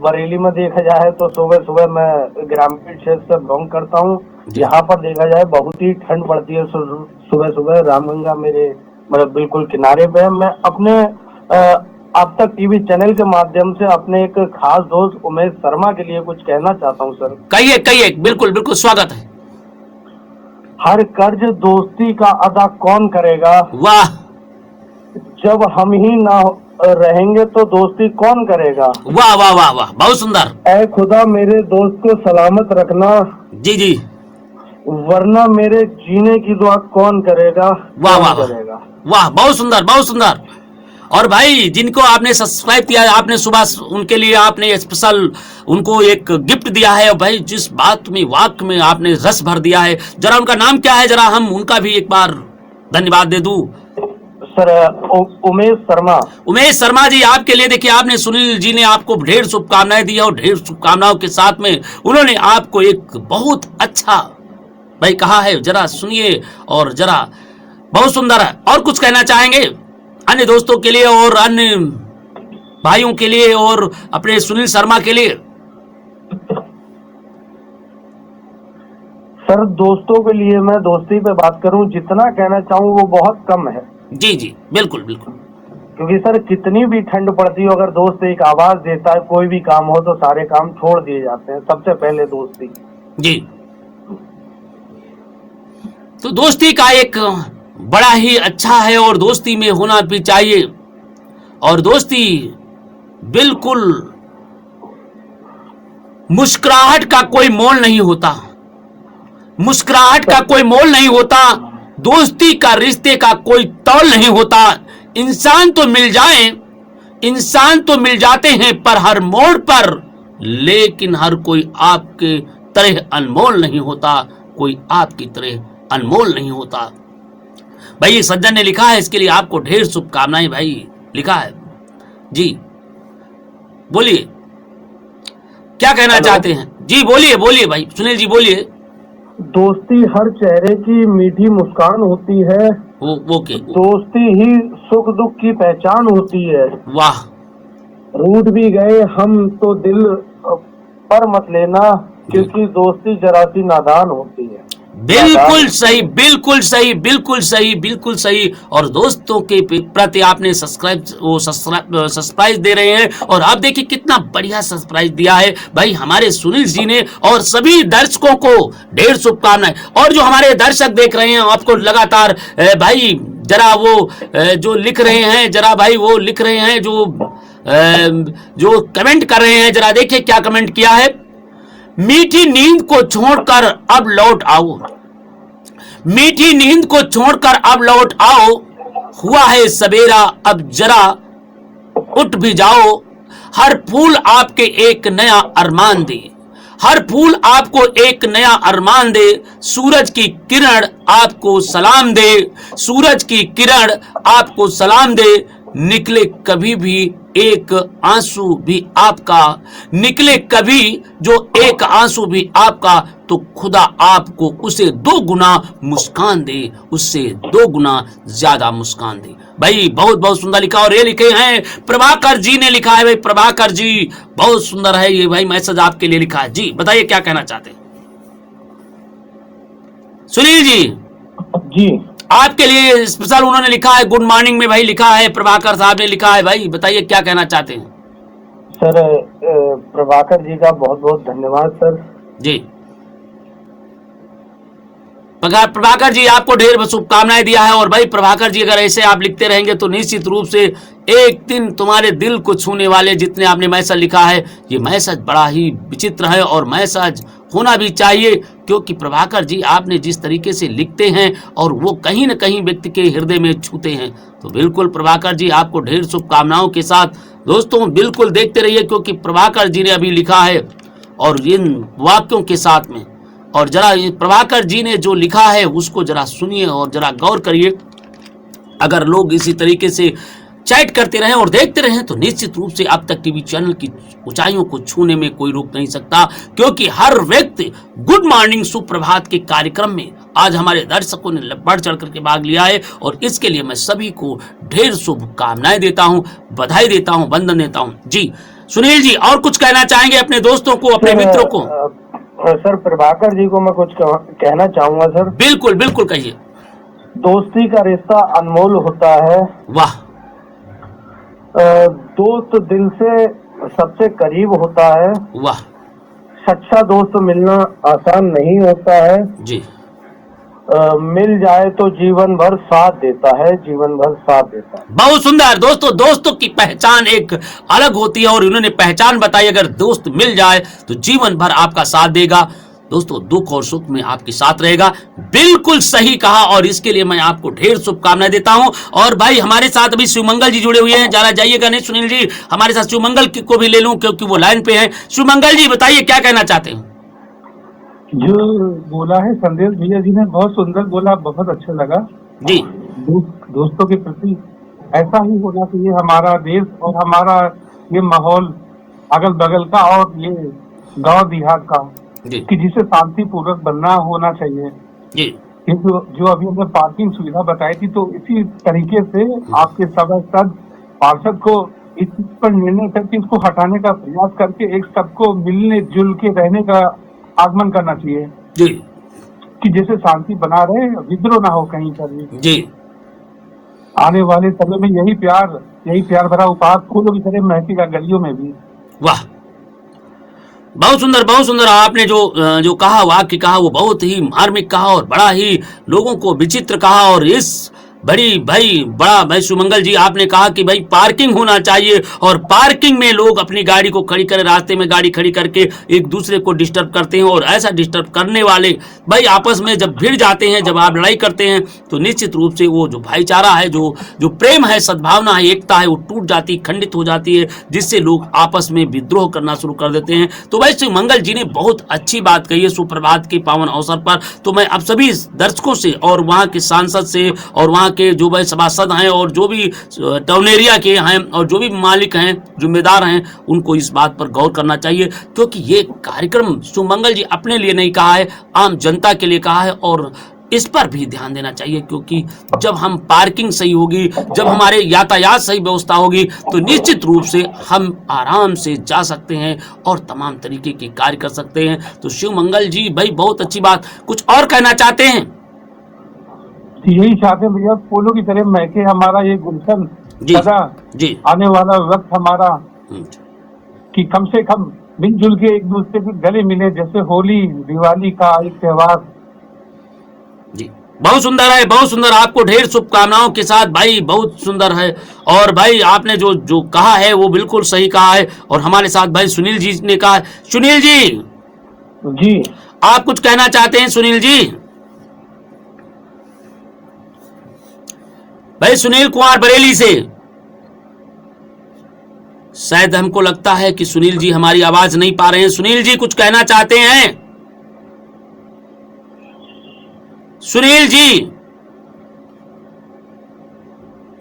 बरेली में देखा जाए तो सुबह सुबह मैं ग्रामीण क्षेत्र से बिलोंग करता हूँ, यहाँ पर देखा जाए बहुत ही ठंड पड़ती है सुबह सुबह। रामगंगा मेरे मतलब बिल्कुल किनारे पे है। मैं अपने अब तक टीवी चैनल के माध्यम से अपने एक खास दोस्त उमेश शर्मा के लिए कुछ कहना चाहता हूं सर। कहिए, बिल्कुल बिल्कुल स्वागत है। हर कर्ज दोस्ती का अदा कौन करेगा, वाह, जब हम ही ना रहेंगे तो दोस्ती कौन करेगा। वाह वाह वाह वाह, बहुत सुंदर। ऐ खुदा मेरे दोस्त को सलामत रखना, जी जी, वरना मेरे जीने की दुआ कौन करेगा। वाह वाह वाह, बहुत सुंदर बहुत सुंदर। और भाई जिनको आपने सब्सक्राइब किया है, आपने सुबह उनके लिए आपने स्पेशल उनको एक गिफ्ट दिया है, और भाई जिस बात में वाक्य में आपने रस भर दिया है, जरा उनका नाम क्या है, जरा हम उनका भी एक बार धन्यवाद दे दूं। सर उमेश शर्मा। उमेश शर्मा जी, आपके लिए देखिए, आपने सुनील जी ने आपको ढेर शुभकामनाएं दी, और ढेर शुभकामनाओं के साथ में उन्होंने आपको एक बहुत अच्छा भाई कहा है, जरा सुनिए, और जरा बहुत सुंदर है। और कुछ कहना चाहेंगे अन्य दोस्तों के लिए और अन्य भाइयों के लिए और अपने सुनील शर्मा के लिए? सर दोस्तों के लिए मैं दोस्ती पे बात करूं, जितना कहना चाहूं वो बहुत कम है। जी जी बिल्कुल बिल्कुल, क्योंकि सर कितनी भी ठंड पड़ती हो, अगर दोस्त एक आवाज देता है कोई भी काम हो तो सारे काम छोड़ दिए जाते हैं, सबसे पहले दोस्ती। जी तो दोस्ती का एक बड़ा ही अच्छा है और दोस्ती में होना भी चाहिए। और दोस्ती बिल्कुल मुस्कुराहट का कोई मोल नहीं होता, मुस्कुराहट का कोई मोल नहीं होता, दोस्ती का रिश्ते का कोई तौल नहीं होता। इंसान तो मिल जाए, इंसान तो मिल जाते हैं पर हर मोड़ पर, लेकिन हर कोई आपके तरह अनमोल नहीं होता, कोई आपकी तरह अनमोल नहीं होता। भाई ये सज्जन ने लिखा है, इसके लिए आपको ढेर शुभकामनाएं भाई, लिखा है जी। बोलिए क्या कहना चाहते हैं जी, बोलिए बोलिए भाई सुनील जी बोलिए। दोस्ती हर चेहरे की मीठी मुस्कान होती है, ओके, दोस्ती ही सुख दुख की पहचान होती है। वाह, रूठ भी गए हम तो दिल पर मत लेना, क्योंकि दोस्ती जरा सी नादान होती है। बिल्कुल सही, बिल्कुल सही, बिल्कुल सही, बिल्कुल सही। और दोस्तों के प्रति आपने सब्सक्राइब दे रहे हैं, और आप देखिए कितना बढ़िया सब्सक्राइब दिया है भाई हमारे सुनील जी ने। और सभी दर्शकों को ढेर शुभकामनाएं। और जो हमारे दर्शक देख रहे हैं आपको लगातार भाई जरा वो जो लिख रहे हैं, जरा भाई वो लिख रहे हैं जो कमेंट कर रहे हैं, जरा देखिए क्या कमेंट किया है। मीठी नींद को छोड़कर अब लौट आओ, मीठी नींद को छोड़कर अब लौट आओ, हुआ है सवेरा अब जरा उठ भी जाओ। हर फूल आपके एक नया अरमान दे, हर फूल आपको एक नया अरमान दे। सूरज की किरण आपको सलाम दे, सूरज की किरण आपको सलाम दे। निकले कभी भी एक आंसू भी आपका, निकले कभी जो एक आंसू भी आपका, तो खुदा आपको उसे 2 गुना मुस्कान दे, उससे 2 गुना ज्यादा मुस्कान दे। भाई बहुत बहुत सुंदर लिखा। और ये लिखे हैं प्रभाकर जी ने लिखा है, भाई प्रभाकर जी बहुत सुंदर है ये भाई मैसेज आपके लिए लिखा है जी। बताइए क्या कहना चाहते हैं सुनील जी? जी आपके लिए स्पेशल उन्होंने लिखा है, गुड मॉर्निंग में भाई लिखा है, प्रभाकर साहब ने लिखा है भाई। बताइए क्या कहना चाहते हैं सर? प्रभाकर जी का बहुत बहुत धन्यवाद सर जी। प्रभाकर जी आपको ढेर शुभकामनाएं दिया है। और भाई प्रभाकर जी अगर ऐसे आप लिखते रहेंगे तो निश्चित रूप से एक दिन तुम्हारे दिल को छूने वाले जितने आपने मैसेज लिखा है, ये मैसेज बड़ा ही विचित्र है और मैसेज होना भी चाहिए, क्योंकि प्रभाकर जी आपने जिस तरीके से लिखते हैं और वो कहीं न कहीं व्यक्ति के हृदय में छूते हैं। तो बिल्कुल प्रभाकर जी आपको ढेर शुभकामनाओं के साथ दोस्तों बिल्कुल देखते रहिए, क्योंकि प्रभाकर जी ने अभी लिखा है और इन वाक्यों के साथ में, और जरा प्रभाकर जी ने जो लिखा है उसको जरा सुनिए और जरा गौर करिए। अगर लोग इसी तरीके से चैट करते रहें और देखते रहें तो निश्चित रूप से अब तक टीवी चैनल की ऊंचाइयों को छूने में कोई रोक नहीं सकता, क्योंकि हर व्यक्ति गुड मॉर्निंग सुप्रभात के कार्यक्रम में आज हमारे दर्शकों ने बढ़ चढ़ करके भाग लिया है। और इसके लिए मैं सभी को ढेर शुभकामनाएं देता हूं, बधाई देता हूं, वंदन देता हूं जी। सुनील जी और कुछ कहना चाहेंगे अपने दोस्तों को, अपने मित्रों को? सर प्रभाकर जी को मैं कुछ कहना चाहूंगा सर। बिल्कुल बिल्कुल कहिए। दोस्ती का रिश्ता अनमोल होता है। वाह। दोस्त दिल से सबसे करीब होता है। वाह। सच्चा दोस्त मिलना आसान नहीं होता है जी। मिल जाए तो जीवन भर साथ देता है, जीवन भर साथ देता है। बहुत सुंदर दोस्तों, दोस्तों की पहचान एक अलग होती है और उन्होंने पहचान बताई, अगर दोस्त मिल जाए तो जीवन भर आपका साथ देगा, दोस्तों दुख और सुख में आपके साथ रहेगा। बिल्कुल सही कहा और इसके लिए मैं आपको ढेर शुभकामनाएं देता हूं। और भाई हमारे साथ अभी शिवमंगल जी जुड़े हुए हैं, जरा जाइएगा नहीं सुनील जी, हमारे साथ शिवमंगल को भी ले लूं क्योंकि वो लाइन पे है। शिवमंगल जी बताइए क्या कहना चाहते हैं? जो बोला है संदेश भैया जी ने बहुत सुंदर बोला, बहुत अच्छा लगा जी। दोस्तों के प्रति ऐसा ही होना चाहिए हमारा देश और हमारा ये माहौल अगल बगल का और ये गांव देहात का, कि जिसे शांति पूर्वक बनना होना चाहिए जी। जो अभी हमने पार्किंग सुविधा बताई थी, तो इसी तरीके से आपके सभासद पार्षद को इस पर निर्णय करके इसको हटाने का प्रयास करके एक सबको मिलने जुल के रहने का आगमन करना चाहिए जी, कि जैसे शांति बना रहे, विद्रोह ना हो कहीं पर भी जी। आने वाले समय में यही प्यार भरा उपहार फूलों की तरह महकेगा गलियों में भी। वाह बहुत सुंदर आपने जो कहा, वाक्य कहा, वो बहुत ही मार्मिक कहा और बड़ा ही लोगों को विचित्र कहा। और इस बड़ा भाई सुमंगल जी, आपने कहा कि भाई पार्किंग होना चाहिए और पार्किंग में लोग अपनी गाड़ी को खड़ी कर, रास्ते में गाड़ी खड़ी करके एक दूसरे को डिस्टर्ब करते हैं। और ऐसा डिस्टर्ब करने वाले भाई आपस में जब भिड़ जाते हैं, जब आप लड़ाई करते हैं, तो निश्चित रूप से वो जो भाईचारा है, जो प्रेम है, सद्भावना है, एकता है, वो टूट जाती, खंडित हो जाती है, जिससे लोग आपस में विद्रोह करना शुरू कर देते हैं। तो भाई सुमंगल जी ने बहुत अच्छी बात कही है सुप्रभात के पावन अवसर पर। तो मैं अब सभी दर्शकों से और वहाँ के सांसद से और वहाँ के जो भाई सभासद हैं और जो भी टाउन एरिया के हैं और जो भी मालिक हैं, जिम्मेदार हैं, उनको इस बात पर गौर करना चाहिए, क्योंकि ये कार्यक्रम सुमंगल जी अपने लिए नहीं कहा है, आम जनता के लिए कहा है। और इस पर भी ध्यान देना चाहिए, क्योंकि जब हम पार्किंग सही होगी, जब हमारे यातायात सही व्यवस्था होगी, तो निश्चित रूप से हम आराम से जा सकते हैं और तमाम तरीके के कार्य कर सकते हैं। तो शिवमंगल जी भाई बहुत अच्छी बात, कुछ और कहना चाहते हैं? यही चाहते हैं भैया, फूलों की तरह महके हमारा ये गुलशन जी सदा। जी आने वाला वक्त हमारा कि कम से कम मिलजुल के एक दूसरे के गले मिले, जैसे होली दिवाली का एक त्योहार। जी बहुत सुंदर है, बहुत सुंदर। आपको ढेर शुभकामनाओं के साथ भाई, बहुत सुंदर है। और भाई आपने जो कहा है वो बिल्कुल सही कहा है। और हमारे साथ भाई सुनील जी ने कहा। सुनील जी आप कुछ कहना चाहते हैं? सुनील जी, भाई सुनील कुमार बरेली से, शायद हमको लगता है कि सुनील जी हमारी आवाज नहीं पा रहे हैं। सुनील जी कुछ कहना चाहते हैं? सुनील जी,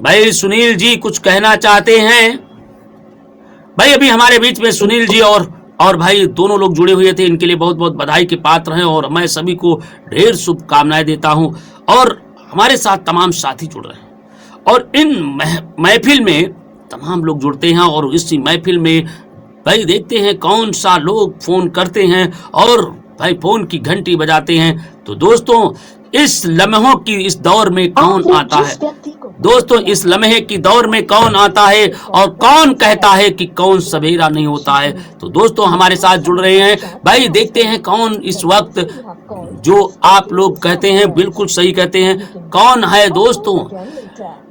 भाई सुनील जी कुछ कहना चाहते हैं? भाई अभी हमारे बीच में सुनील जी और भाई दोनों लोग जुड़े हुए थे, इनके लिए बहुत बहुत बधाई के पात्र हैं और मैं सभी को ढेर शुभकामनाएं देता हूं। और हमारे साथ तमाम साथी जुड़ रहे हैं और इन महफिल में तमाम लोग जुड़ते हैं और इसी महफिल में भाई देखते हैं कौन सा लोग फोन करते हैं और भाई फोन की घंटी बजाते हैं। तो दोस्तों इस लम्हों की इस दौर में कौन आता है? दोस्तों इस लम्हे की दौर में कौन आता है और कौन कहता है कि कौन सवेरा नहीं होता है? तो दोस्तों हमारे साथ जुड़ रहे हैं भाई, देखते हैं कौन इस वक्त, जो आप लोग कहते हैं बिल्कुल सही कहते हैं, कौन है दोस्तों?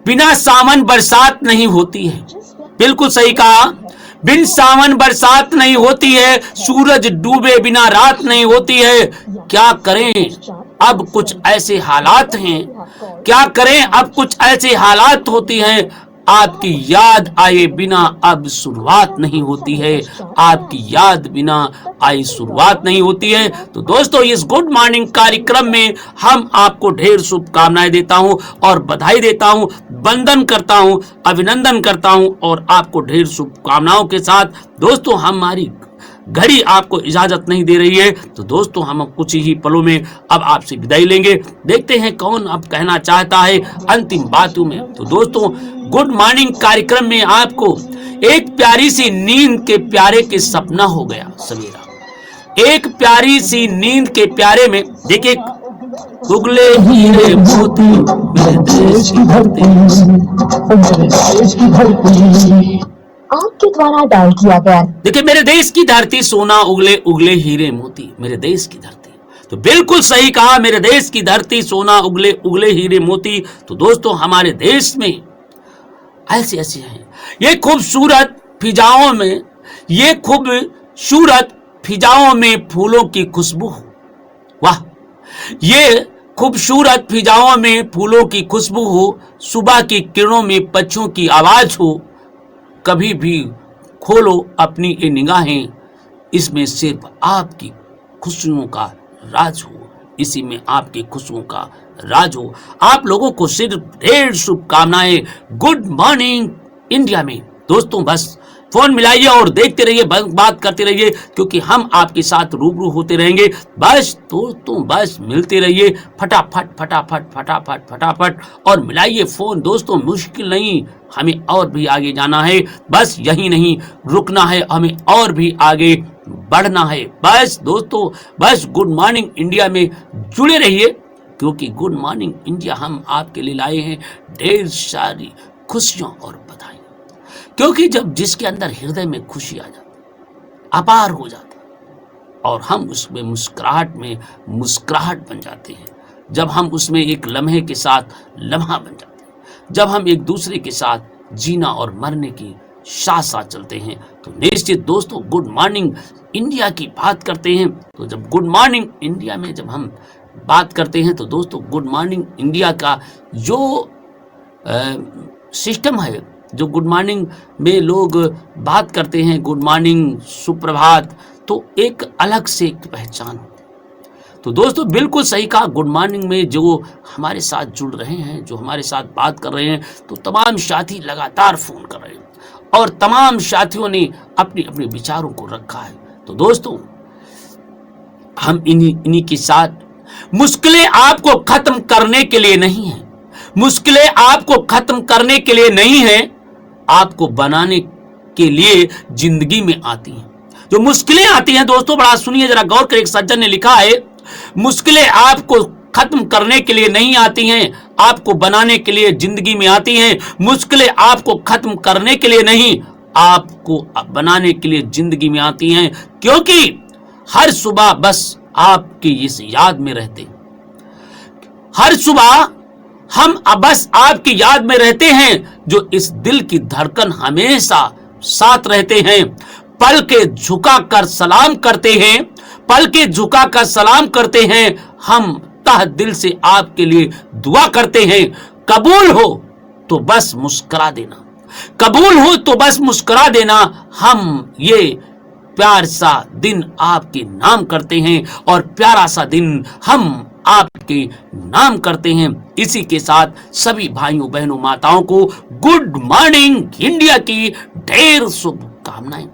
बिना सावन बरसात नहीं होती है, बिल्कुल सही कहा। बिन सावन बरसात नहीं होती है, सूरज डूबे बिना रात नहीं होती है। क्या करें अब कुछ ऐसे हालात हैं, क्या करें अब कुछ ऐसे हालात होती हैं, आपकी याद आए बिना अब शुरुआत नहीं होती है, आपकी याद बिना आए शुरुआत नहीं होती है। तो दोस्तों इस गुड मॉर्निंग कार्यक्रम में हम आपको ढेर शुभकामनाएं देता हूं और बधाई देता हूं, वंदन करता हूं, अभिनंदन करता हूं और आपको ढेर शुभकामनाओं के साथ दोस्तों हमारी घड़ी आपको इजाजत नहीं दे रही है। तो दोस्तों हम कुछ ही पलों में अब आपसे विदाई लेंगे, देखते हैं कौन अब कहना चाहता है अंतिम बातों में। तो दोस्तों गुड मॉर्निंग कार्यक्रम में आपको एक प्यारी सी नींद के प्यारे के सपना हो गया सवेरा, एक प्यारी सी नींद के प्यारे में देखिए, उगले हीरे मोती मेरे देश की धरती, मेरे देश की धरती आपके द्वारा डायल किया गया। देखिए मेरे देश की धरती सोना उगले उगले हीरे मोती, मेरे देश की धरती। तो बिल्कुल सही कहा, मेरे देश की धरती सोना उगले उगले हीरे मोती। तो दोस्तों हमारे देश में ऐसे ऐसे हैं ये खूबसूरत फिजाओं में, ये खूबसूरत फिजाओं में फूलों की खुशबू। वाह, ये खूबसूरत फिजाओं में फूलों की खुशबू हो, सुबह की किरणों में पक्षियों की आवाज हो। कभी भी खोलो अपनी ये निगाहें, इसमें सिर्फ आपकी खुशियों का राज हो, इसी में आपकी खुशियों का राज हो। आप लोगों को सिर्फ ढेर शुभकामनाएं गुड मॉर्निंग इंडिया में। दोस्तों बस फोन मिलाइए और देखते रहिए, बात करते रहिए, क्योंकि हम आपके साथ रूबरू होते रहेंगे। बस दोस्तों बस मिलते रहिए, फटाफट फटाफट फटाफट फटाफट और मिलाइए फोन। दोस्तों मुश्किल नहीं, हमें और भी आगे जाना है, बस यही नहीं रुकना है, हमें और भी आगे बढ़ना है। बस दोस्तों बस गुड मॉर्निंग इंडिया में जुड़े रहिए, क्योंकि गुड मॉर्निंग इंडिया हम आपके लिए लाए हैं ढेर सारी खुशियां और बधाई। क्योंकि जब जिसके अंदर हृदय में खुशी आ जाती, अपार हो जाती, और हम उसमें मुस्कुराहट में मुस्कुराहट बन जाते हैं, जब हम उसमें एक लम्हे के साथ लम्हा बन जाते हैं, जब हम एक दूसरे के साथ जीना और मरने की साथ साथ चलते हैं। तो निश्चित दोस्तों, गुड मॉर्निंग इंडिया की बात करते हैं, तो जब गुड मॉर्निंग इंडिया में जब हम बात करते हैं तो दोस्तों, गुड मॉर्निंग इंडिया का जो सिस्टम है, जो गुड मॉर्निंग में लोग बात करते हैं, गुड मॉर्निंग, सुप्रभात, तो एक अलग से एक पहचान होती है। तो दोस्तों बिल्कुल सही कहा, गुड मॉर्निंग में जो हमारे साथ जुड़ रहे हैं, जो हमारे साथ बात कर रहे हैं, तो तमाम साथी लगातार फोन कर रहे हैं और तमाम साथियों ने अपने अपने विचारों को रखा है। तो दोस्तों, हम इन्हीं के साथ, मुश्किलें आपको खत्म करने के लिए नहीं है, मुश्किलें आपको खत्म करने के लिए नहीं है, आपको बनाने के लिए जिंदगी में आती हैं। जो मुश्किलें आती हैं दोस्तों, बड़ा सुनिए जरा गौर कर, एक सज्जन ने लिखा है, मुश्किलें आपको खत्म करने के लिए नहीं आती हैं, आपको बनाने के लिए जिंदगी में आती हैं। मुश्किलें आपको खत्म करने के लिए नहीं, आपको बनाने के लिए जिंदगी में आती हैं, क्योंकि हर सुबह बस आपकी इस याद में रहते, हर सुबह हम बस आपकी याद में रहते हैं, जो इस दिल की धड़कन हमेशा साथ रहते हैं। पल के झुका कर सलाम करते हैं, पल के झुका कर सलाम करते हैं, हम तह दिल से आपके लिए दुआ करते हैं। कबूल हो तो बस मुस्कुरा देना, कबूल हो तो बस मुस्कुरा देना, हम ये प्यार सा दिन आपके नाम करते हैं और प्यारा सा दिन हम आपके नाम करते हैं। इसी के साथ सभी भाइयों बहनों माताओं को गुड मॉर्निंग इंडिया की ढेर शुभकामनाएं।